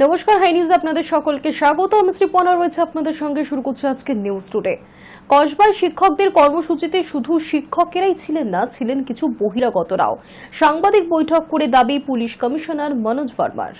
নমস্কার, high news আপনাদের সকলকে স্বাগত। আমি শ্রীপনা রয়েছে আপনাদের সঙ্গে। শুরু করছে আজকে নিউজ টুডে। কসবায় শিক্ষকদের কর্মসূচিতে শুধু শিক্ষকেরাই ছিলেন না, ছিলেন কিছু বহিরাগতরাও। সাংবাদিক বৈঠক করে দাবি পুলিশ কমিশনার মনোজ ভার্মার।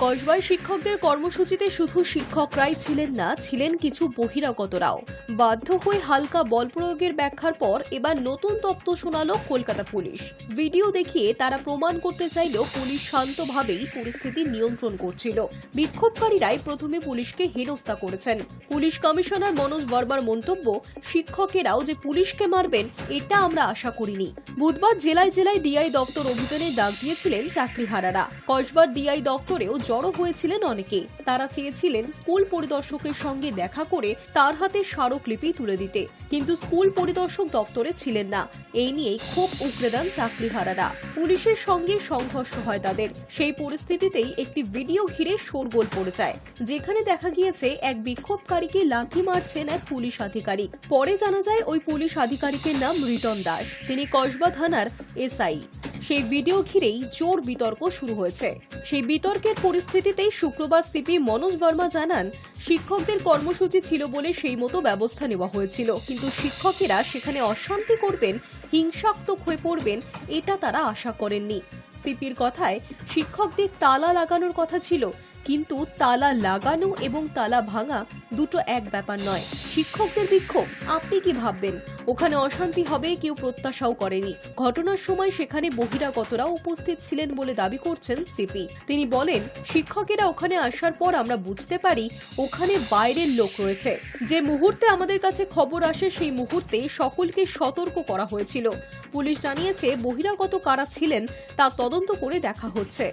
কসবায় শিক্ষকদের কর্মসূচিতে শুধু শিক্ষকরাই ছিলেন না, ছিলেন কিছু বহিরাগতরাও। বাধ্য হয়ে হালকা বল প্রয়োগের ব্যাখ্যার পর এবার নতুন তত্ত্ব শোনালো কলকাতা পুলিশ। ভিডিও দেখিয়ে তারা প্রমাণ করতে চাইলেও পুলিশ শান্তভাবেই পরিস্থিতি নিয়ন্ত্রণ করছিল। বিক্ষোভকারীরাই প্রথমে পুলিশকে হেনস্থা করেছেন। পুলিশ কমিশনার মনোজ ভার্মার মন্তব্য, শিক্ষকেরাও যে পুলিশকে মারবেন এটা আমরা আশা করিনি। বুধবার জেলায় জেলায় ডিআই দপ্তর অভিযানের ডাক দিয়েছিলেন চাকরিহারারা। কসবার ডিআই দপ্তরেও জড়ো হয়েছিলেন অনেকে। তারা চেয়েছিলেন স্কুল পরিদর্শকের সঙ্গে দেখা করে তার হাতে স্মারকলিপি তুলে দিতে, কিন্তু স্কুল পরিদর্শক দপ্তরে ছিলেন না। এই নিয়েই ক্ষোভ উগরে দেন চাকরিহারারা। পুলিশের সঙ্গে সংঘর্ষ হয় তাদের। সেই পরিস্থিতিতেই একটি ভিডিও ঘিরে শোরগোল পড়ে যায়, যেখানে দেখা গিয়েছে এক বিক্ষোভকারীকে লাথি মারছেন এক পুলিশ আধিকারিক। পরে জানা যায় ওই পুলিশ আধিকারিকের নাম রিটন দাস, তিনি কসবা থানার এসআই। সেই ভিডিও ঘিরেই জোর বিতর্ক শুরু হয়েছে। সেই বিতর্কের পরিস্থিতিতেই শুক্রবার সিপি মনোজ ভার্মা জানান, শিক্ষকদের কর্মসূচি ছিল বলে সেই মতো ব্যবস্থা নেওয়া হয়েছিল, কিন্তু শিক্ষকেরা সেখানে অশান্তি করবেন, হিংসাত্মক হয়ে পড়বেন, এটা তারা আশা করেননি। সিপির কথায়, শিক্ষকদের তালা লাগানোর কথা ছিল, কিন্তু তালা লাগানো এবং তালা ভাঙা দুটো এক ব্যাপার নয়। শিক্ষকদের বিক্ষোভ, আপনি কি ভাববেন ওখানে অশান্তি হবে, কেউ প্রত্যাশাও করেনি। ঘটনার সময় সেখানে বহিরাগতরাও উপস্থিত ছিলেন বলে দাবি করছেন সিপি। তিনি বলেন, শিক্ষকেরা ওখানে আসার পর আমরা বুঝতে পারি ওখানে বাইরের লোক রয়েছে। যে মুহূর্তে আমাদের কাছে খবর আসে সেই মুহূর্তে সকলকে সতর্ক করা হয়েছিল। পুলিশ জানিয়েছে বহিরাগত কারা ছিলেন তা তদন্ত করে দেখা হচ্ছে।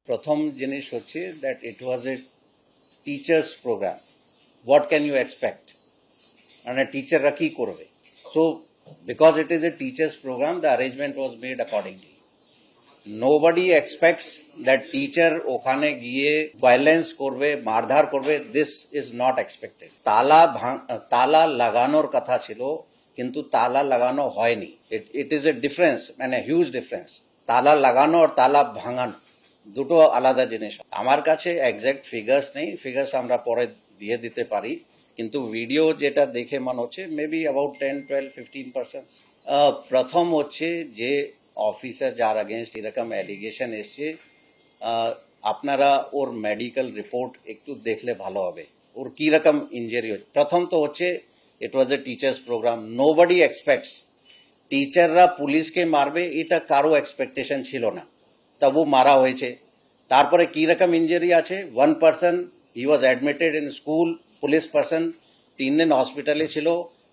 প্রথম জিনিস হচ্ছে that it was a teachers program. What can you expect, মানে টিচাররা কি করবে? So because it is a teachers program, the arrangement was made accordingly. Nobody expects that teacher ওখানে গিয়ে ভায়োলেন্স করবে, মারধার করবে। This is not expected. তালা লাগানোর কথা ছিল, কিন্তু তালা লাগানো হয়নি। ইট ইজ এ ডিফারেন্স, মানে হিউজ ডিফারেন্স। তালা লাগানো আর তালা ভাঙানো দুটো আলাদা জিনিস। আমার কাছে এক্সাক্ট ফিগার্স নেই, ফিগার্স আমরা পরে দিয়ে দিতে পারি, কিন্তু ভিডিও যেটা দেখে মনে হচ্ছে মেবি অ্যাবাউট 10-12-15%। প্রথম হচ্ছে যে অফিসার যার আগেনস্ট এরকম অ্যালিগেশন এসছে, আপনারা ওর মেডিকেল রিপোর্ট একটু দেখলে ভালো হবে, ওর কি রকম ইনজুরি হচ্ছে। প্রথম তো হচ্ছে ইট was a teachers programme, nobody expects টিচাররা পুলিশকে মারবে, এটা কারো এক্সপেকটেশন ছিল না, তবু মারা হয়েছে। তারপরে কি রকম ইনজুরি আছে, 1 person he was admitted in school, police person 3 দিন হসপিটালে ছিল,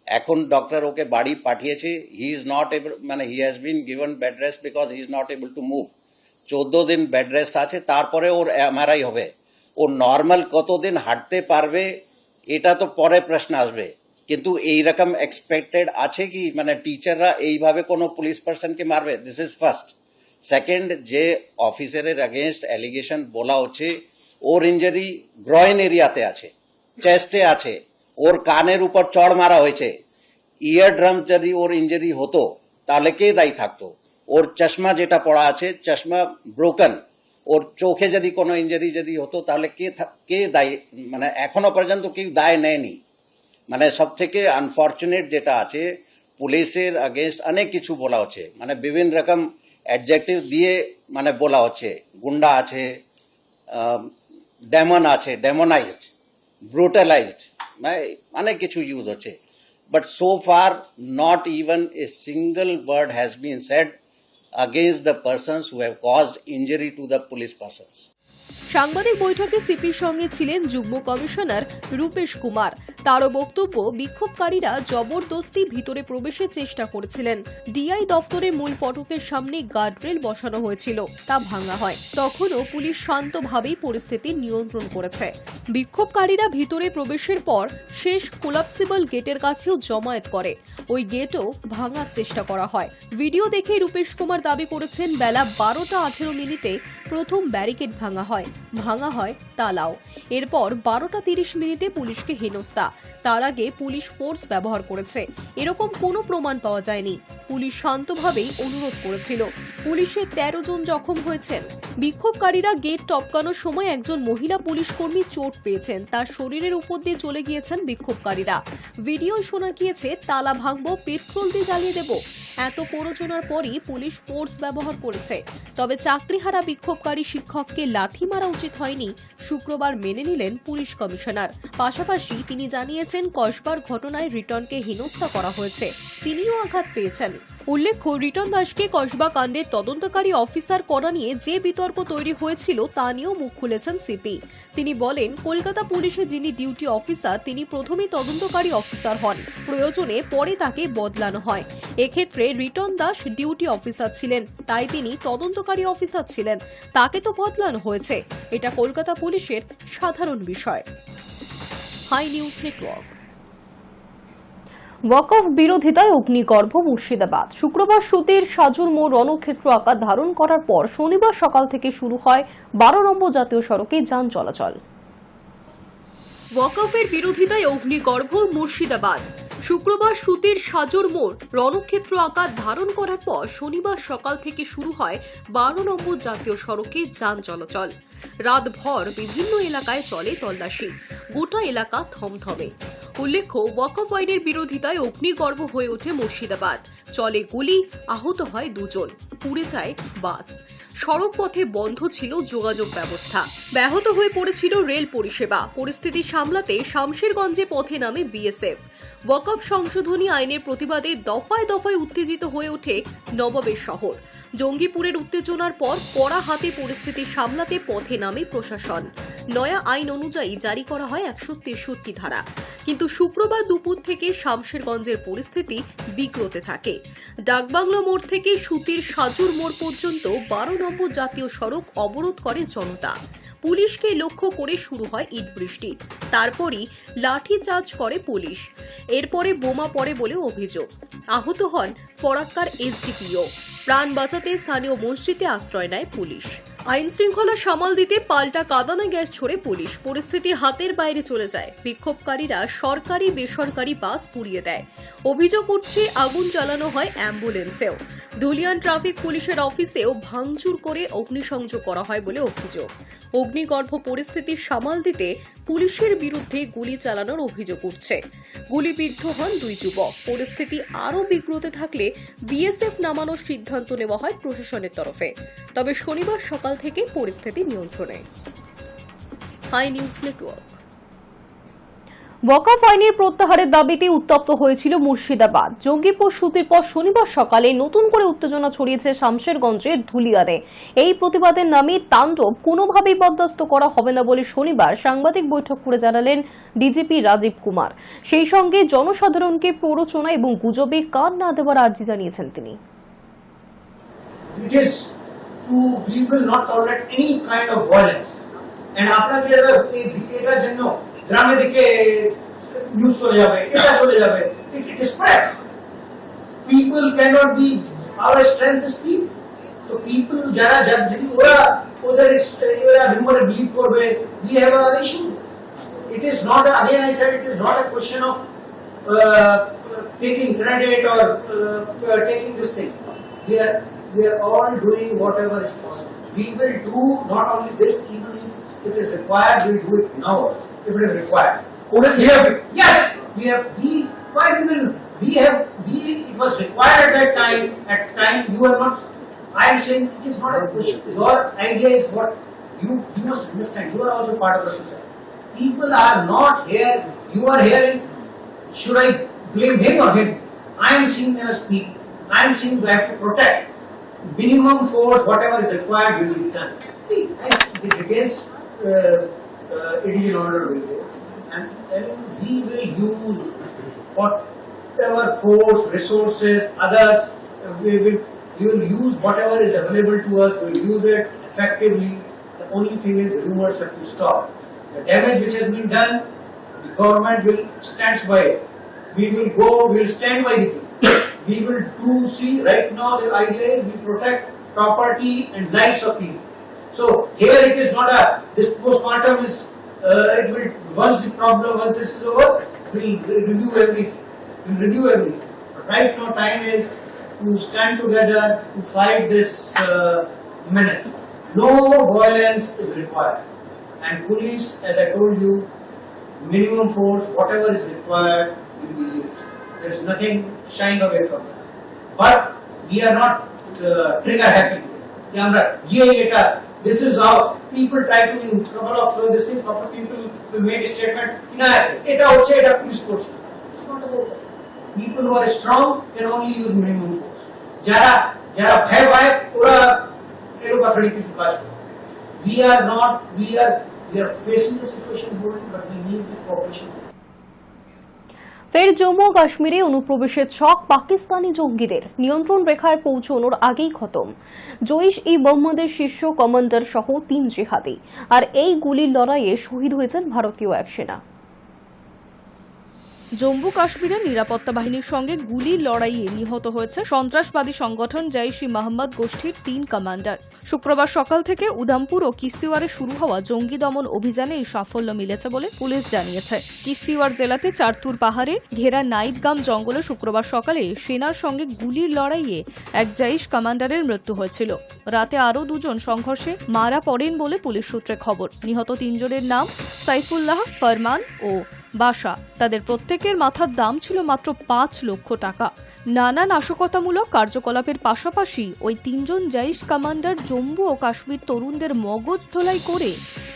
এখন ডক্টর ওকে বাড়ি পাঠিয়েছে। হি ইজ নট এবল, মানে he has been given bed rest because he is not able to move. 14 দিন বেড রেস্ট আছে, তারপরে ওর এমআরআই হবে। ও নর্মাল কতদিন হাঁটতে পারবে এটা তো পরে প্রশ্ন আসবে, কিন্তু এইরকম এক্সপেক্টেড আছে কি, মানে টিচাররা এইভাবে কোনো পুলিশ পার্সনকে মারবে? This is first. সেকেন্ড, যে অফিসারের এগেনস্ট অ্যালিগেশন বলা হচ্ছে, ওর ইঞ্জুরি গ্রয়েন এরিয়াতে আছে, চেস্টে আছে, ওর কানের উপর চড় মারা হয়েছে। ইয়ার ড্রাম যদি ওর ইঞ্জুরি হতো তাহলে কে দায়ী থাকতো? ওর চশমা যেটা পড়া আছে, চশমা ব্রোকেন। ওর চোখে যদি কোনো ইঞ্জুরি যদি হতো তাহলে কে দায়ী? মানে এখনো পর্যন্ত কেউ দায় নেয়নি। মানে সব থেকে আনফর্চুনেট যেটা আছে, পুলিশের আগেনস্ট অনেক কিছু বলা হচ্ছে, মানে বিভিন্ন রকম অ্যাডজেক্টিভ দিয়ে মানে বলা হচ্ছে, গুন্ডা আছে, ডেমন আছে, ডেমোনাইজড, ব্রুটালাইজড, মানে অনেক কিছু ইউজ হচ্ছে। But so far not even a single word has been said against the persons who have caused injury to the police persons. সাংবাদিক বৈঠকে সিপির সঙ্গে ছিলেন যুগ্ম কমিশনার রূপেশ কুমার। তারও বক্তব্য, বিক্ষোভকারীরা জবরদস্তি ভিতরে প্রবেশের চেষ্টা করেছিলেন। ডিআই দপ্তরের মূল ফটকের সামনে গার্ডরেল বসানো হয়েছিল, তা ভাঙা হয়। তখনও পুলিশ শান্তভাবেই পরিস্থিতি নিয়ন্ত্রণ করেছে। বিক্ষোভকারীরা ভিতরে প্রবেশের পর শেষ কোলাপসিবল গেটের কাছেও জমায়েত করে। ওই গেটও ভাঙার চেষ্টা করা হয়। ভিডিও দেখে রূপেশ কুমার দাবি করেছেন, বেলা 12:18 প্রথম ব্যারিকেড ভাঙা হয় তালাও। এরপর 12:30 পুলিশকে হেনস্থা। তার আগে পুলিশ ফোর্স ব্যবহার করেছে এরকম কোনো প্রমাণ পাওয়া যায়নি। পুলিশ শান্তভাবেই অনুরোধ করেছিল। পুলিশের 13 জন জখম হয়েছেন। বিক্ষোভকারীরা গেট টপকানোর সময় একজন মহিলা পুলিশ কর্মী চোট পেয়েছেন, তার শরীরের উপর দিয়ে চলে গিয়েছেন বিক্ষোভকারীরা। ভিডিওয় শোনা গিয়েছে তালা ভাঙবো, পেট্রোল দিয়ে জ্বালিয়ে দেব। এত প্ররোচনার পরই পুলিশ ফোর্স ব্যবহার করেছে। তবে চাকরিহারা বিক্ষোভকারী শিক্ষককে লাঠি মারা উচিত হয়নি শুক্রবার মেনে নিলেন পুলিশ কমিশনার। পাশাপাশি তিনি জানিয়েছেন কসবার ঘটনায় রিটনকে হেনস্থা করা হয়েছে, তিনিও আঘাত পেয়েছেন। উল্লেখ্য, রিটন দাসকে কসবা কাণ্ডের তদন্তকারী অফিসার করা নিয়ে যে বিতর্ক তৈরি হয়েছিল তা নিয়েও মুখ খুলেছেন সিপি। তিনি বলেন, কলকাতা পুলিশে যিনি ডিউটি অফিসার তিনি প্রথমেই তদন্তকারী অফিসার হন, প্রয়োজনে পরে তাকে বদলানো হয়। এক্ষেত্রে রিটন দাস ডিউটি অফিসার ছিলেন, তাই তিনি তদন্তকারী অফিসার ছিলেন, তাকে তো বদলানো হয়েছে। এটা কলকাতা পুলিশের সাধারণ বিষয়। High news network. ওয়াকফ বিরোধিতায় অগ্নিগর্ভ মুর্শিদাবাদ। শুক্রবার সুতির সাজুর মোড় রণক্ষেত্র আকার ধারণ করার পর শনিবার সকাল থেকে শুরু হয় 12 নম্বর জাতীয় সড়কে যান চলাচল। ওয়াকফের বিরোধিতায় অগ্নিগর্ভ মুর্শিদাবাদ। শুক্রবার সুতির সাজুর মোড় রণক্ষেত্র আকার ধারণ করার পর শনিবার সকাল থেকে শুরু হয় 12 নম্বর জাতীয় সড়কে যান চলাচল। রাতভর বিভিন্ন এলাকায় চলে তল্লাশি, গোটা এলাকা থমথমে। উল্লেখ্য, ওয়াকফ আইনের বিরোধিতায় অগ্নিগর্ভ হয়ে ওঠে মুর্শিদাবাদ। চলে গুলি, আহত হয় 2 জন, পুড়ে যায় বাস। সড়ক পথে বন্ধ ছিল যোগাযোগ ব্যবস্থা, ব্যাহত হয়ে পড়েছিল রেল পরিষেবা। পরিস্থিতি সামলাতে শামশেরগঞ্জে পথে নামে বিএসএফ। ওয়াকফ সংশোধনী আইনের প্রতিবাদে দফায় দফায় উত্তেজিত হয়ে ওঠে নবাবের শহর। জঙ্গিপুরের উত্তেজনার পর কড়া হাতে পরিস্থিতি সামলাতে পথে নামে প্রশাসন। নয়া আইন অনুযায়ী জারি করা হয় 163 ধারা। কিন্তু শুক্রবার দুপুর থেকে শামশেরগঞ্জের পরিস্থিতি বিগ্রতে থাকে। ডাকবাংলো মোড় থেকে সুতির সাজুর মোড় পর্যন্ত 12 নম্বর জাতীয় সড়ক অবরোধ করে জনতা। পুলিশকে লক্ষ্য করে শুরু হয় ইট বৃষ্টি, তারপরই লাঠিচার্জ করে পুলিশ। এরপরে বোমা পড়ে বলে অভিযোগ। আহত হন ফরাক্কার এসডিপিও। প্রাণ বাঁচাতে স্থানীয় মসজিদে আশ্রয় নেয় পুলিশ। আইন শৃঙ্খলা সামাল দিতে পাল্টা কাঁদানে গ্যাস ছোড়ে পুলিশ। পরিস্থিতি হাতের বাইরে চলে যায়। বিক্ষোভকারীরা সরকারি বেসরকারি বাস পুড়িয়ে দেয়। অভিযোগ উঠছে আগুন জ্বালানো হয় অ্যাম্বুলেন্সেও। ধুলিয়ান ট্রাফিক পুলিশের অফিসেও ভাঙচুর করে অগ্নিসংযোগ করা হয় বলে অভিযোগ। অগ্নিগর্ভ পরিস্থিতি সামাল দিতে পুলিশের বিরুদ্ধে গুলি চালানোর অভিযোগ উঠছে। গুলিবিদ্ধ হন 2 যুবক। পরিস্থিতি আরও বিগ্রতে থাকলে বিএসএফ নামানোর সিদ্ধান্ত নেওয়া হয় প্রশাসনের তরফে। তবে শনিবার সকাল থেকে পরিস্থিতি নিয়ন্ত্রণে। High news network. ওয়াকফ আইনের প্রত্যাহারের দাবিতে উত্তপ্ত হয়েছিল মুর্শিদাবাদ। জঙ্গিপুর সুতির পর শনিবার সকালে নতুন করে উত্তেজনা ছড়িয়েছে শামশেরগঞ্জের ধুলিয়ানে। এই প্রতিবাদের নামে তাণ্ডব কোনোভাবেই বরদাস্ত করা হবে না বলে শনিবার সাংবাদিক বৈঠক করে জানালেন ডিজিপি রাজীব কুমার। সেই সঙ্গে জনসাধারণকে প্ররোচনা এবং গুজবে কান না দেওয়ার আর্জি জানিয়েছেন তিনি। We will not tolerate any kind of violence. And আপনাদের এটার জন্য গ্রামে দিকে নিউজ চলে যাবে, এটা চলে যাবে, it spreads. People cannot be, our strength is people. So people যারা যদি ওদের rumor believe করবে, we have a issue. It is not, again I said, it is not a question of taking credit or taking this thing. We are all doing whatever is possible. We will do not only this, even if it is required, we will do it now also, if it is required. Yes, it was required at that time, you have not, I am saying it is not a question. Your idea is what, you must understand, you are also part of the society. People are not here, you are here, and should I blame him or him? I am seeing them as people. I am seeing we have to protect. Minimum force, whatever is required, will be done. It against individual order will go. And we will use whatever force, resources, others, we will use whatever is available to us, we will use it effectively. The only thing is rumors have to stop. The damage which has been done, the government will stand by it. We will stand by the people. We will see, right now the idea is we protect property and lives of people. So here it is not this postmortem is, it will, once this is over, We'll review everything. But right now, time is to stand together to fight this menace. No violence is required, and police, as I told you, minimum force, whatever is required, will be used. There is nothing shying away from that. But we are not trigger happy. This is how people try to, couple of this thing, couple of people will make a statement. Police force. It's not about that. People who are strong can only use minimum force. Jara bhai bhai pura elo pathadi ki chukaj karo. We are facing the situation boldly, but we need the cooperation. ফের জম্মু ও কাশ্মীরে অনুপ্রবেশের ছক পাকিস্তানি জঙ্গিদের নিয়ন্ত্রণ রেখায় পৌঁছানোর আগেই খতম। জৈশ-ই-মোহাম্মদের শীর্ষ কমান্ডার সহ 3 জিহাদি। আর এই গুলির লড়াইয়ে শহীদ হয়েছেন ভারতীয় এক সেনা। জম্মু কাশ্মীরের নিরাপত্তা বাহিনীর সঙ্গে গুলির লড়াইয়ে নিহত হয়েছে সন্ত্রাসবাদী সংগঠন জৈশ-ই-মোহাম্মদ গোষ্ঠীর 3 কমান্ডার। শুক্রবার সকাল থেকে উধামপুর ও কিস্তিওয়ারে শুরু হওয়া জঙ্গি দমন অভিযানে এই সাফল্য মিলেছে বলে পুলিশ জানিয়েছে। কিস্তিওয়ার জেলাতে চারতুর পাহাড়ে ঘেরা নাইটগাম জঙ্গলে শুক্রবার সকালে সেনার সঙ্গে গুলির লড়াইয়ে এক জৈশ কমান্ডারের মৃত্যু হয়েছিল। রাতে আরও 2 জন সংঘর্ষে মারা পড়েন বলে পুলিশ সূত্রে খবর। নিহত 3 জনের নাম সাইফুল্লাহ, ফরমান ও বাসা। তাদের প্রত্যেকের মাথার দাম ছিল মাত্র 5 লক্ষ টাকা। নানা নাশকতামূলক কার্যকলাপের পাশাপাশি ওই 3 জন জৈশ কমান্ডার জম্মু ও কাশ্মীর তরুণদের মগজ ধোলাই করে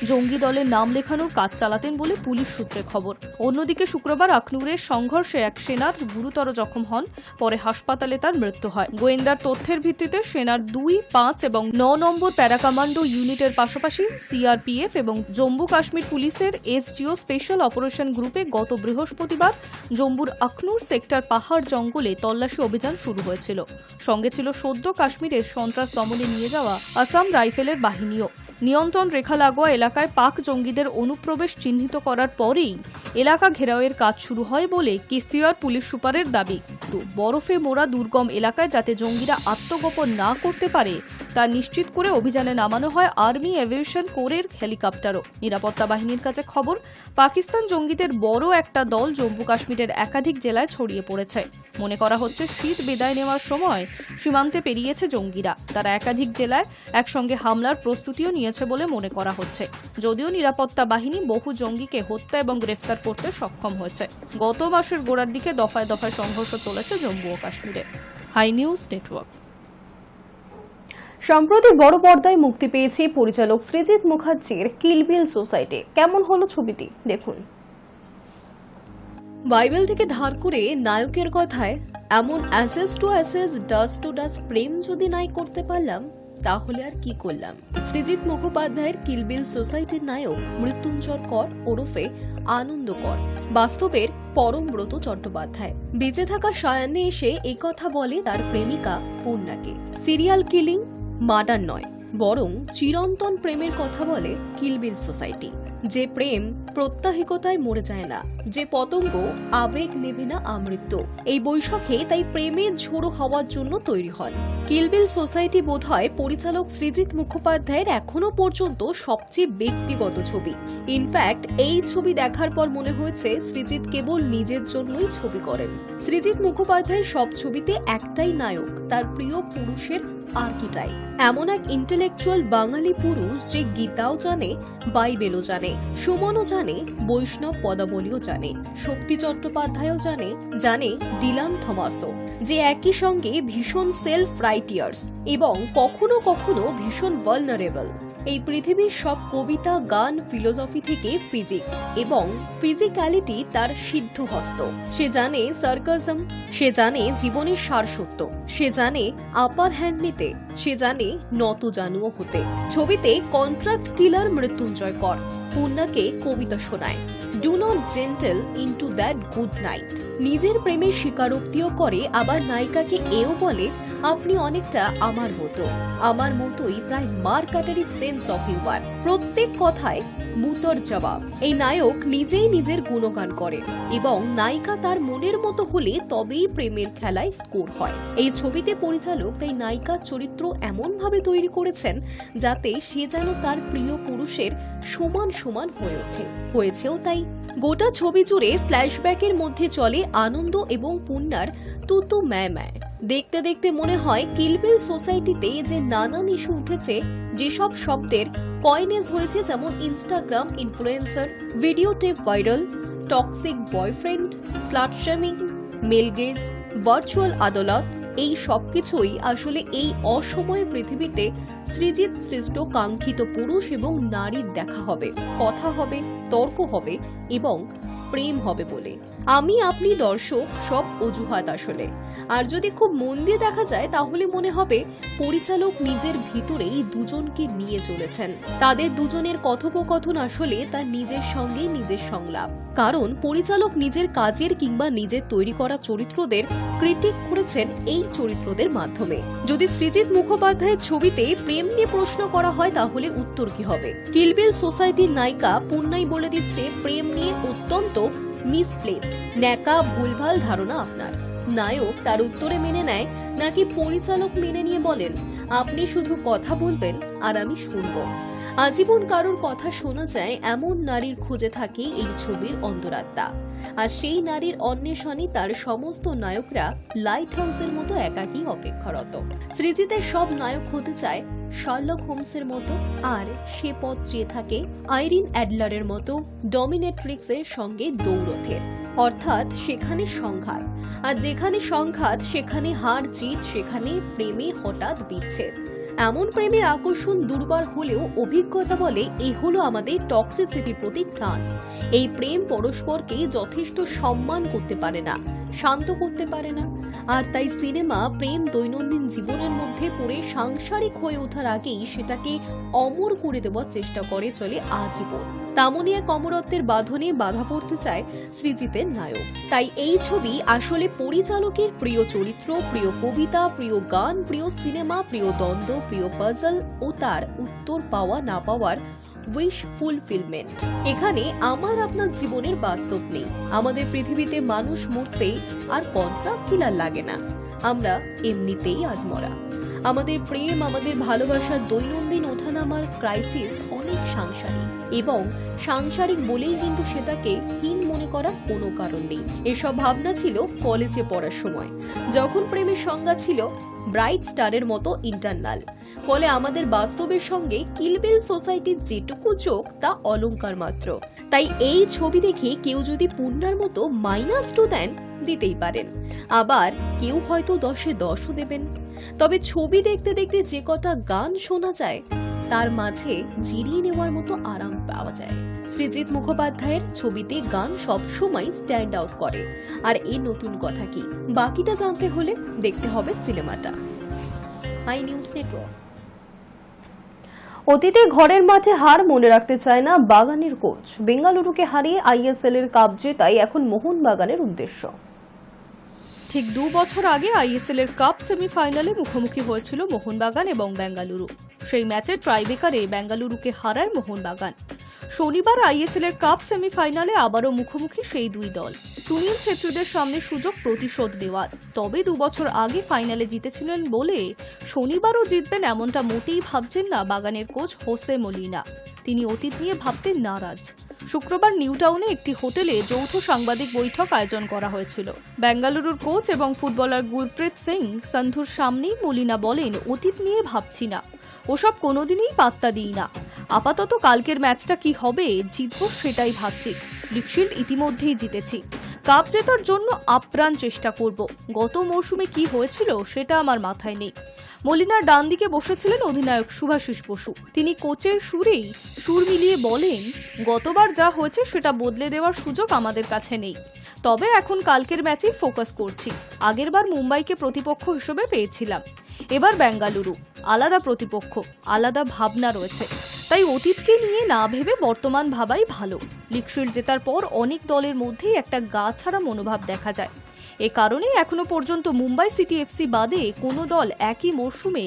জঙ্গি দলের নাম লেখানোর কাজ চালাতেন বলে পুলিশ সূত্রে খবর। অন্যদিকে শুক্রবার আখনুরের সংঘর্ষে এক সেনার গুরুতর জখম হন, পরে হাসপাতালে তার মৃত্যু হয়। গোয়েন্দার তথ্যের ভিত্তিতে সেনার 2, 5 এবং 9 নম্বর প্যারা কমান্ডো ইউনিটের পাশাপাশি সিআরপিএফ এবং জম্মু কাশ্মীর পুলিশের এসজিও স্পেশাল অপারেশন গ্রুপে গত বৃহস্পতিবার জম্মুর আখনুর সেক্টর পাহাড় জঙ্গলে তল্লাশি অভিযান শুরু হয়েছিল। সঙ্গে ছিল সদ্য কাশ্মীরের সন্ত্রাস দমনে নিয়ে যাওয়া আসাম রাইফেলের বাহিনীও। নিয়ন্ত্রণ রেখা লাগোয়া এলাকায় পাক জঙ্গিদের অনুপ্রবেশ চিহ্নিত করার পরেই এলাকা ঘেরাওয়ের কাজ শুরু হয় বলে কিস্তিওয়ার পুলিশ সুপারের দাবি। তো বরফে মোড়া দুর্গম এলাকায় যাতে জঙ্গিরা আত্মগোপন না করতে পারে তা নিশ্চিত করে অভিযানে নামানো হয় আর্মি এভিয়েশন কোরের হেলিকপ্টারও। নিরাপত্তা বাহিনীর কাছে খবর, পাকিস্তান জঙ্গিদের বড় একটা দল জম্মু কাশ্মীরের একাধিক জেলায় ছড়িয়ে পড়েছে। মনে করা হচ্ছে শীত বিদায় নেওয়ার সময় সীমান্তে পেরিয়েছে জঙ্গিরা। তারা একাধিক জেলায় একসঙ্গে হামলার প্রস্তুতিও নিয়েছে বলে মনে করা হচ্ছে। যদিও নিরাপত্তা বাহিনী বহু জঙ্গিকে হত্যা এবং গ্রেফতার করতে সক্ষম হয়েছে। গত মাসের গোড়ার দিকে দফায় দফায় সংঘর্ষ চলেছে জম্মু ও কাশ্মীরে। Hi news network. সম্প্রতি বড় পর্দায় মুক্তি পেয়েছে পরিচালক সৃজিত মুখার্জির কিল বিল সোসাইটি। কেমন হলো ছবিটি দেখুন। বাইবেল থেকে ধার করে নায়কের কথায় এমন ashes to ashes, dust to dust প্রেম যদি নাই করতে পারলাম তাহলে আর কি করলাম। সৃজিত মুখোপাধ্যায়ের কিল বিল সোসাইটির নায়ক মৃত্যুঞ্জয় কর ওরফে আনন্দ কর বাস্তবের পরমব্রত চট্টোপাধ্যায় বেঁচে থাকা সায়ান্নে এসে এই কথা বলে তার প্রেমিকা পূর্ণাকে। সিরিয়াল কিলিং, মার্ডার নয়, বরং চিরন্তন প্রেমের কথা বলে কিল বিল সোসাইটি। যে প্রেম প্রত্যাহিকতায় মরে যায় না, যে পতঙ্গ আবেগ নেবে না আমৃত্যু। এই বৈশাখে তাই প্রেমের ঝোড়ো হওয়ার জন্য তৈরি হন। কিল বিল সোসাইটি বোধহয় পরিচালক সৃজিত মুখোপাধ্যায়ের এখনো পর্যন্ত সবচেয়ে ব্যক্তিগত ছবি। ইনফ্যাক্ট এই ছবি দেখার পর মনে হয়েছে সৃজিত কেবল নিজের জন্যই ছবি করেন। সৃজিত মুখোপাধ্যায়ের সব ছবিতে একটাই নায়ক, তার প্রিয় পুরুষের আর্কিটাইপ। এমন এক ইন্টেলেকচুয়াল বাঙালি পুরুষ যে গীতাও জানে, বাইবেলও জানে, সুমনও জানে, বৈষ্ণব পদাবলীও জানে, শক্তি চট্টোপাধ্যায়ও জানে, জানে ডিলান থমাসও, যে একই সঙ্গে ভীষণ সেলফ রাইটিয়ার্স এবং কখনো কখনো ভীষণ ভালনারেবল। এই পৃথিবীর সব কবিতা, গান, ফিলোসফি থেকে ফিজিক্স এবং ফিজিক্যালিটি তার সিদ্ধ হস্ত। সে জানে সার্কাজম, সে জানে জীবনের সারসত্য, সে জানে আপার হ্যান্ড নিতে, সে জানে নত জানুও হতে। ছবিতে কন্ট্রাক্ট কিলার মৃত্যুঞ্জয় কর পূর্ণাকে কবিতা শোনায়, do not gentle into that good night. নিজের প্রেমের স্বীকারোক্তিও করে, আবার নায়িকাকে এও বলে আপনি অনেকটা আমার মতো, আমার মতোই প্রায় মারকাটারি সেন্স অফ হিউমার। প্রত্যেক কথায় মুতর জবাব। এই নায়ক নিজেই নিজের গুণগান করে এবং নায়িকা তার মনের মতো হলে তবেই প্রেমের খেলায় স্কোর হয়। এই ছবিতে পরিচালক তাই নায়িকার চরিত্র এমন ভাবে তৈরি করেছেন যাতে সে যেন তার প্রিয় পুরুষের সমান সমান হয়ে ওঠে। হয়েছেও তাই। গোটা ছবি জুড়ে ফ্ল্যাশব্যাকের মধ্যে চলে আনন্দ এবং পূর্ণার তুতু ম্যায় ম্যায়। দেখতে দেখতে মনে হয় কিলবিল সোসাইটিতে যে নানান ইস্যু উঠেছে, যেসব শব্দের কয়েনেজ হয়েছে, যেমন Instagram influencer, video tape viral, toxic boyfriend, slut shaming, male gaze, virtual আদালত, এই সবকিছুই আসলে এই অসময়ের পৃথিবীতে সৃজিত সৃষ্ট কাঙ্ক্ষিত পুরুষ এবং নারীর দেখা হবে, কথা হবে, তর্ক হবে এবং প্রেম হবে বলে। আমি আপনি দর্শক সব অজুহাত আসলে। আর যদি খুব মন দিয়ে দেখা যায় তাহলে মনে হবে পরিচালক নিজের ভিতরেই দুজনকে নিয়ে চলেছেন। তাদের দুজনের কথোপকথন আসলে তার নিজের সঙ্গেই নিজের সংলাপ। কারণ পরিচালক নিজের কাজের কিংবা নিজের তৈরি করা চরিত্রদের ক্রিটিক করেছেন এই চরিত্রদের মাধ্যমে। যদি সৃজিত মুখোপাধ্যায়ের ছবিতে প্রেম নিয়ে প্রশ্ন করা হয় তাহলে উত্তর কি হবে? কিলবিল সোসাইটির নায়িকা পূর্ণাই বলে দিচ্ছে প্রেম নিয়ে অত্যন্ত মিসপ্লেসড, ন্যাকা ভুলভাল ধারণা আপনার। নায়ক তার উত্তরে মেনে নেয় নাকি পরিচালক মেনে নিয়ে বলেন আপনি শুধু কথা বলবেন আর আমি শুনবো। আজীবন কারোর কথা শোনা যায় এমন নারীর খুঁজে থাকে এই ছবির অন্তরাত্মা। আর সেই নারীর অন্বেষণে তার সমস্ত নায়করা লাইট হাউসের মতো একাকী অপেক্ষারত। সৃজিতের সব নায়ক হতে চায় শার্লক হোমসের মতো, আর সে পথ চেয়ে থাকে আইরিন অ্যাডলারের মতো ডমিনেট্রিক্সের সঙ্গে দৌড়থের। অর্থাৎ সেখানে সংঘাত, আর যেখানে সংঘাত সেখানে হার জিত, সেখানে প্রেমে হঠাৎ বিচ্ছেদ। এমন প্রেমের আকর্ষণ দুর্বার হলেও অভিজ্ঞতা বলে এই হলো আমাদের টক্সিসিটির প্রতি টান। এই প্রেম পরস্পরকে যথেষ্ট সম্মান করতে পারে না, শান্ত করতে পারে না। আর তাই সিনেমা প্রেম দৈনন্দিন জীবনের মধ্যে পড়ে সাংসারিক হয়ে ওঠার আগেই সেটাকে অমর করে দেওয়ার চেষ্টা করে চলে আজীবন। তেমনই এক অমরত্বের বাঁধনে বাধা পড়তে চায় সৃজিতের নায়ক। তাই এই ছবি আসলে পরিচালকের প্রিয় চরিত্র, প্রিয় কবিতা, প্রিয় গান, প্রিয় সিনেমা, প্রিয় দ্বন্দ্ব, প্রিয় পাজল ও তার উত্তর পাওয়া না পাওয়ার উইশ ফুলফিলমেন্ট। এখানে আমার আপনার জীবনের বাস্তব নেই। আমাদের পৃথিবীতে মানুষ মরতে আর কন্ট্রাক্ট কিলার লাগে না, আমরা এমনিতেই আধমরা। আমাদের প্রেম, আমাদের ভালোবাসার দৈনন্দিন ওঠানামার ক্রাইসিস অনেক সাংসারিক, এবং সাংসারিক বলেই কিন্তু সেটাকে হীন মনে করার কোনো কারণ নেই। এসব ভাবনা ছিল কলেজে পড়ার সময়, যখন প্রেমের সংজ্ঞা ছিল ব্রাইট স্টারের মতো ইন্টারনাল। ফলে আমাদের বাস্তবের সঙ্গে কিলবিল সোসাইটির যেটুকু যোগ তা অলংকার মাত্র। তাই এই ছবি দেখে কেউ যদি পূর্ণার মতো -2 দেন, দিতেই পারেন, আবার কেউ হয়তো 10-এ 10ও দেবেন। তবে ছবি দেখতে দেখতে যে কটা গান শোনা যায় তার মাঝে জিরিয়ে নেওয়ার মতো আরাম পাওয়া যায়। সৃজিত মুখোপাধ্যায়ের ছবিতে গান সবসময় স্ট্যান্ড আউট করে। আর এই নতুন কথা কি, বাকিটা জানতে হলে দেখতে হবে সিনেমাটা। I news network. অতীতে ঘরের মাঠে হার মনে রাখতে চায় না বাগানের কোচ। বেঙ্গালুরুকে হারিয়ে আইএসএল এর কাপ জেতাই এখন মোহনবাগানের উদ্দেশ্য। ঠিক 2 বছর আগে আইএসএল এর কাপ সেমিফাইনালে মুখোমুখি হয়েছিল মোহনবাগান এবং বেঙ্গালুরু। সেই ম্যাচে ট্রাইবেকারে বেঙ্গালুরুকে হারায় মোহনবাগান। শনিবার আইএসএল এর কাপ সেমিফাইনালে আবারও মুখোমুখি সেই দুই দল। সুনীল ছেত্রীদের সামনে সুযোগ প্রতিশোধ নেওয়ার। তবে 2 বছর আগে ফাইনালে জিতেছিলেন বলে শনিবারও জিতবেন এমনটা মোটেই ভাবছেন না বাগানের কোচ হোসে মলিনা। তিনি অতীত নিয়ে ভাবতে নারাজ। শুক্রবার নিউ টাউনে একটি হোটেলে যৌথ সাংবাদিক বৈঠক আয়োজন করা হয়েছিল। বেঙ্গালুরুর কোচ এবং ফুটবলার গুরপ্রীত সিং সন্ধুর সামনেই মলিনা বলেন, অতীত নিয়ে ভাবছি না, ওসব কোনোদিনই পাত্তা দিই না। আপাতত কালকের ম্যাচটা কি হবে, জিতবো সেটাই ভাবছি। লিগশিল্ড ইতিমধ্যেই জিতেছি, কাপ জেতার জন্য আপ্রাণ চেষ্টা করব। গত মৌসুমে কি হয়েছিল সেটা আমার মাথায় নেই। মলিনার ডান দিকে বসেছিলেন অধিনায়ক শুভাশিস বসু। তিনি কোচের সুরেই সুর মিলিয়ে বলেন, গতবার যা হয়েছে সেটা বদলে দেওয়ার সুযোগ আমাদের কাছে নেই, তবে এখন কালকের ম্যাচেই ফোকাস করছি। আগেরবার মুম্বাইকে প্রতিপক্ষ হিসেবে পেয়েছিলাম, এবার বেঙ্গালুরু, আলাদা প্রতিপক্ষ, আলাদা ভাবনা রয়েছে। তাই অতীতকে নিয়ে না ভেবে বর্তমান ভাবাই ভালো। লিগশিল্ড জেতার পর অনেক দলের মধ্যেই একটা গা ছাড়া মনোভাব দেখা যায়। এ কারণে এখনো পর্যন্ত মুম্বাই সিটি এফসি বাদে কোনো দল একই মরশুমে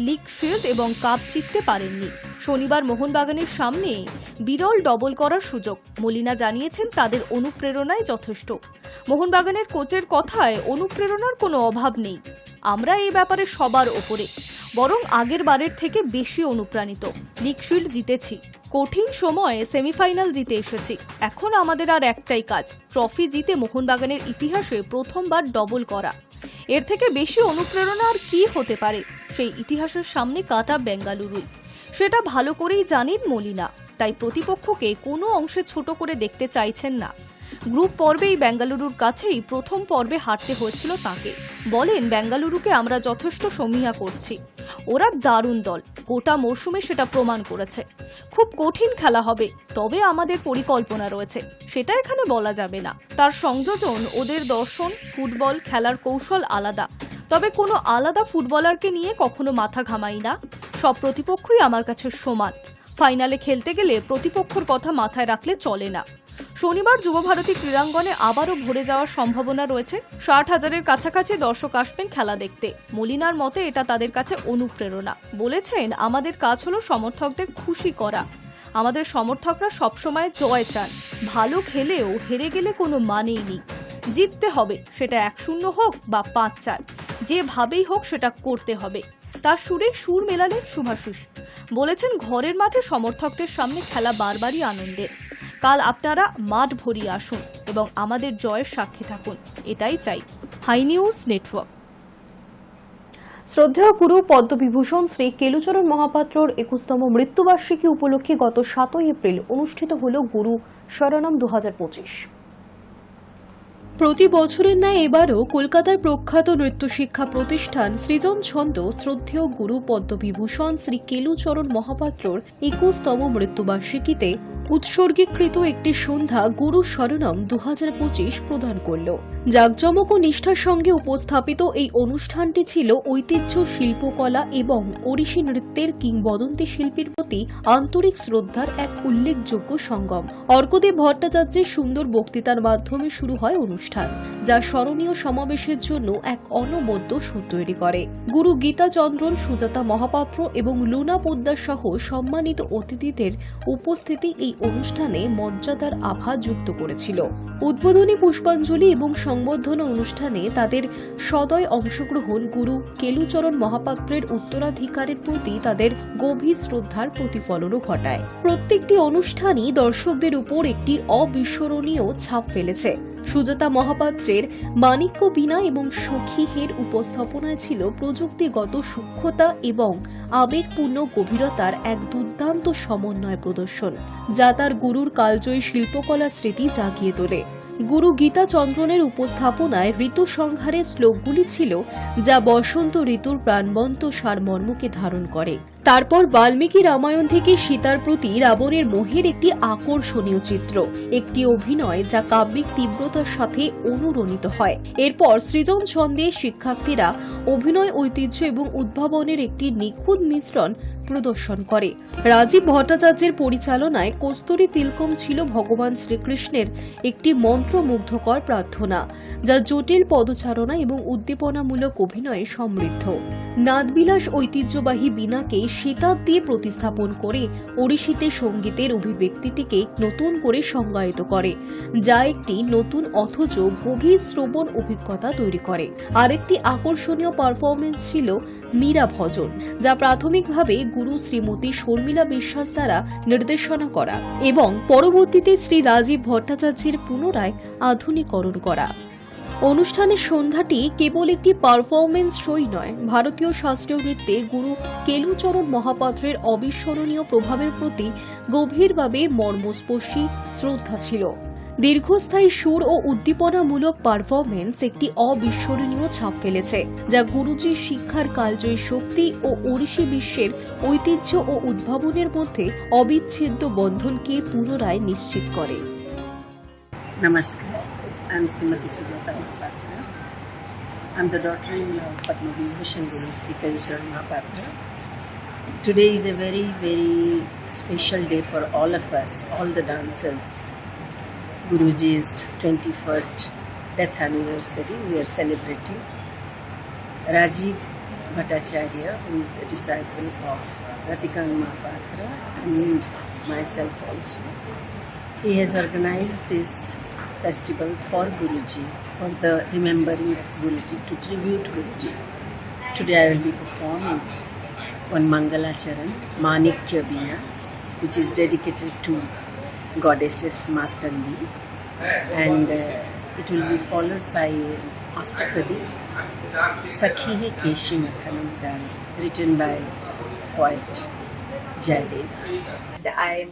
লিগ শিল্ড এবং কাপ জিততে পারেননি। শনিবার মোহনবাগানের সামনে বিরল ডবল করার সুযোগ। মলিনা জানিয়েছেন তাদের অনুপ্রেরণায় যথেষ্ট। মোহনবাগানের কোচের কথায় অনুপ্রেরণার কোনো অভাব নেই। আমরা এই ব্যাপারে সবার ওপরে, বরং আগের বারের থেকে বেশি অনুপ্রাণিত। লিগ শিল্ড জিতেছি, কঠিন সময়ে সেমিফাইনাল জিতে এসেছি। এখন আমাদের আর একটাই কাজ, ট্রফি জিতে মোহনবাগানের ইতিহাসে প্রথমবার ডবল করা। এর থেকে বেশি অনুপ্রেরণা আর কি হতে পারে? সেই ইতিহাসের সামনে কাটা বেঙ্গালুরুই, সেটা ভালো করেই জানেন মলিনা। তাই প্রতিপক্ষকে কোনো অংশে ছোট করে দেখতে চাইছেন না। গ্রুপ পর্বেই বেঙ্গালুরুর কাছেই প্রথম পর্বে হারতে হয়েছিল তাকে। বলেন, বেঙ্গালুরুকে আমরা যথেষ্ট সমীহা করছি, ওরা দারুণ দল, গোটা মরশুমে সেটা প্রমাণ করেছে। খুব কঠিন খেলা হবে, তবে আমাদের পরিকল্পনা রয়েছে, সেটা এখানে বলা যাবে না। তার সংযোজন, ওদের দর্শন, ফুটবল খেলার কৌশল আলাদা, তবে কোনো আলাদা ফুটবলারকে নিয়ে কখনো মাথা ঘামাই না। সব প্রতিপক্ষই আমার কাছে সমান। ফাইনালে খেলতে গেলে প্রতিপক্ষের কথা মাথায় রাখলে চলে না। শনিবার যুবভারতী ক্রীড়াঙ্গনে আবারও ভরে যাওয়ার সম্ভাবনা রয়েছে। 60,000-এর কাছাকাছি দর্শক আসবেন খেলা দেখতে। মলিনার মতে এটা তাদের কাছে অনুপ্রেরণা। বলেছেন, আমাদের কাজ হলো সমর্থকদের খুশি করা। আমাদের সমর্থকরা সবসময় জয় চান। ভালো খেলেও হেরে গেলে কোনো মানেই নেই। জিততে হবে, সেটা 1-0 হোক বা 5-4, যেভাবেই হোক সেটা করতে হবে। তার সুরে সুর মেলালেন শুভাশিস। বলেছেন, ঘরের মাঠে সমর্থকদের সামনে খেলা বারবারই আনন্দের। কাল আপনারা মাঠ ভরিয়ে আসুন এবং আমাদের জয়ের সাক্ষী থাকুন, এটাই চাই। Hi news network. শ্রদ্ধেয় গুরু পদ্মবিভূষণ শ্রী কেলুচরণ মহাপাত্রর 21তম মৃত্যুবার্ষিকী উপলক্ষে গত 7 এপ্রিল অনুষ্ঠিত হল গুরু শরণম 2025। প্রতি বছরের ন্যায় এবারও কলকাতার প্রখ্যাত নৃত্যশিক্ষা প্রতিষ্ঠান সৃজন ছন্দ শ্রদ্ধেয় গুরু পদ্মবিভূষণ শ্রী কেলুচরণ মহাপাত্রর 21তম মৃত্যুবার্ষিকীতে উৎসর্গীকৃত একটি সন্ধ্যা গুরু শরণম 2025 প্রদান করল। জাঁকজমক ও নিষ্ঠার সঙ্গে উপস্থাপিত এই অনুষ্ঠানটি ছিল ঐতিহ্য, শিল্পকলা এবং ওড়িশি নৃত্যের কিংবদন্তি শিল্পীর প্রতি আন্তরিক শ্রদ্ধার এক উল্লেখযোগ্য সঙ্গম। অর্কদেব ভট্টাচার্যের সুন্দর বক্তৃতার মাধ্যমে শুরু হয় অনুষ্ঠান, যা স্মরণীয় সমাবেশের জন্য এক অনবদ্য সুর তৈরি করে। গুরু গীতাচন্দ্রন, সুজাতা মহাপাত্র এবং লুনা পোদ্দার সহ সম্মানিত অতিথিদের উপস্থিতি এই অনুষ্ঠানে মর্যাদার আভা যুক্ত করেছিল। উদ্বোধনী পুষ্পাঞ্জলি এবং সংবর্ধনা অনুষ্ঠানে তাদের সদয় অংশগ্রহণ গুরু কেলুচরণ মহাপাত্রের উত্তরাধিকারের প্রতি তাদের গভীর শ্রদ্ধার প্রতিফলনও ঘটায়। প্রত্যেকটি অনুষ্ঠানই দর্শকদের উপর একটি অবিস্মরণীয় ছাপ ফেলেছে। সুজাতা মহাপাত্রের মাণিক্য বীণা এবং সখীহের উপস্থাপনায় ছিল প্রযুক্তিগত সূক্ষ্মতা এবং আবেগপূর্ণ গভীরতার এক দুর্দান্ত সমন্বয় প্রদর্শন, যা তার গুরুর কালজয়ী শিল্পকলা স্মৃতি জাগিয়ে তোলে। গুরু গীতাচন্দ্রনের উপস্থাপনায় ঋতু সংহারের শ্লোকগুলি ছিল, যা বসন্ত ঋতুর প্রাণবন্ত সারমর্মকে ধারণ করে। তারপর বাল্মীকি রামায়ণ থেকে সীতার প্রতি রাবণের মোহের একটি আকর্ষণীয় চিত্র, একটি অভিনয় যা কাব্যিক তীব্রতার সাথে অনুরণিত হয়। এরপর সৃজন ছন্দে শিক্ষার্থীরা অভিনয় ঐতিহ্য এবং উদ্ভাবনের একটি নিখুঁত মিশ্রণ প্রদর্শন করে। রাজীব ভট্টাচার্যের পরিচালনায় কস্তুরী তিলকম ছিল ভগবান শ্রীকৃষ্ণের একটি মন্ত্রমুগ্ধকর প্রার্থনা, যা জটিল পদচারণা এবং উদ্দীপনামূলক অভিনয়ে সমৃদ্ধ। নাদবিলাস ঐতিহ্যবাহী বীণাকে সেতার দিয়ে প্রতিস্থাপন করে ওড়িশিতে সঙ্গীতের অভিব্যক্তিটিকে নতুন করে সংজ্ঞায়িত করে, যা একটি নতুন অথচ গভীর শ্রবণ অভিজ্ঞতা তৈরি করে। আরেকটি আকর্ষণীয় পারফরমেন্স ছিল মীরা ভজন, যা প্রাথমিকভাবে গুরু শ্রীমতী শর্মিলা বিশ্বাস দ্বারা নির্দেশনা করা এবং পরবর্তীতে শ্রী রাজীব ভট্টাচার্যের পুনরায় আধুনিকরণ করা। অনুষ্ঠানের সন্ধ্যাটি কেবল একটি পারফরমেন্স শোই নয়, ভারতীয় শাস্ত্রীয় নৃত্যে গুরু কেলুচরণ মহাপাত্রের অবিস্মরণীয় প্রভাবের প্রতি গভীরভাবে মর্মস্পর্শী শ্রদ্ধা ছিল। দীর্ঘস্থায়ী সুর ও উদ্দীপনামূলক পারফরমেন্স একটি অবিস্মরণীয় ছাপ ফেলেছে, যা গুরুজির শিক্ষার কালজয়ী শক্তি ও ওড়িশি বিশ্বের ঐতিহ্য ও উদ্ভাবনের মধ্যে অবিচ্ছেদ্য বন্ধনকে পুনরায় নিশ্চিত করে। Namaskar. I'm Srimati Sujata Mahapatra. I'm the daughter-in-law of Padma Vibhushan Guru Sri Kelucharan Mahapatra. Today is a very, very special day for all of us, all the dancers. Guruji's 21st death anniversary we are celebrating. Rajiv Bhattacharya, who is the disciple of Ratikant Mahapatra, and myself also. He has organized this festival for Guruji, for the remembering of Guruji, to tribute Guruji. Today I will be performing one Mangalacharan, Manikya Veena, which is dedicated to goddesses Martandi, and it will be followed by Astakadi, Sakhi Hai Keshi Mathanam, written by poet Jayadev. I am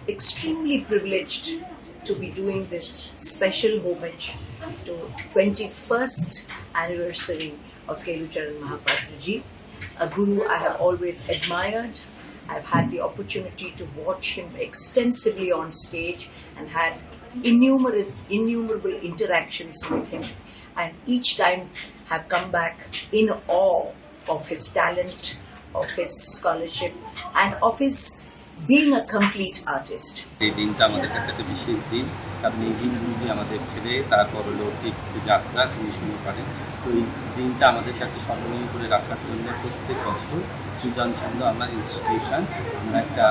extremely privileged to be doing this special homage to 21st anniversary of Kelucharan Mahapatra Ji, a guru I have always admired. I've had the opportunity to watch him extensively on stage and had innumerable interactions with him, and each time have come back in awe of his talent, of his scholarship, and of his being a complete artist. এই দিনটা আমাদের কাছে একটা বিশেষ দিন, কারণ এই দিনগুলো যে আমাদের ছেলে তার পরলৌকিক যাত্রা তিনি শুরু করেন। তো এই দিনটা আমাদের কাছে স্মরণীয় করে রাখার জন্য প্রত্যেক বছর সৃজন ছন্দ আমার ইনস্টিটিউশন আমরা একটা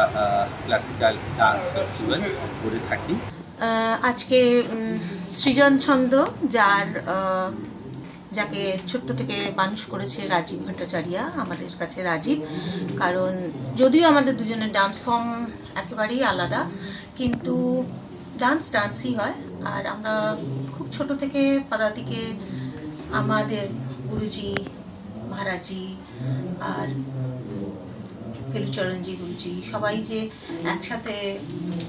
ক্লাসিক্যাল ডান্স ফেস্টিভ্যাল করে থাকি। আজকে সৃজন ছন্দ যাকে ছোট্ট থেকে মানুষ করেছে রাজীব ভট্টাচার্য, আমাদের কাছে রাজীব, কারণ যদিও আমাদের দুজনের ডান্স ফর্ম একেবারেই আলাদা, কিন্তু ডান্সই হয়। আর আমরা খুব ছোট থেকে পাদাতিকে আমাদের গুরুজি মহারাজজি আর কেলুচরণজি গুরুজি সবাই যে একসাথে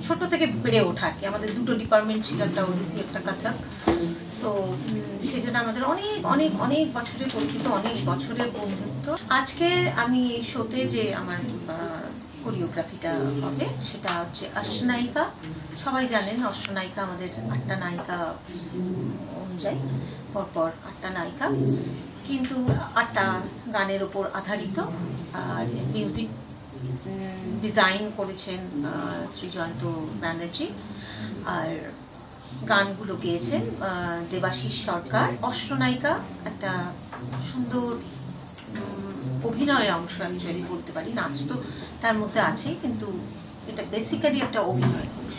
ছোট থেকে বেড়ে ওঠা আর কি। আমাদের দুটো ডিপার্টমেন্ট ছিল, একটা ওডিসি একটা কথক। সো সেই জন্য আমাদের অনেক অনেক অনেক বছরের পরিচিত, অনেক বছরের বন্ধুত্ব। আজকে আমি এই শোতে যে আমার কোরিওগ্রাফিটা হবে সেটা হচ্ছে অষ্টনায়িকা। সবাই জানেন অষ্টনায়িকা আমাদের 8টা নায়িকা অনুযায়ী, পরপর 8টা নায়িকা, কিন্তু 8টা গানের ওপর আধারিত। আর মিউজিক ডিজাইন করেছেন শ্রীজয়ন্ত ব্যানার্জি, আর গানগুলো গেয়েছেন দেবাশিস সরকার। অষ্টনায়িকা একটা সুন্দর অভিনয় অংশ অ্যাকচুয়ালি বলতে পারি, নাচ তো তার মধ্যে আছেই, কিন্তু এটা বেসিক্যালি একটা অভিনয় অংশ।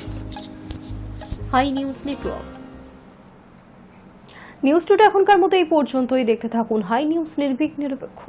Hi news network. News today এখনকার মতো এই পর্যন্তই। দেখতে থাকুন হাই নিউজ, নির্ভীক নিরপেক্ষ।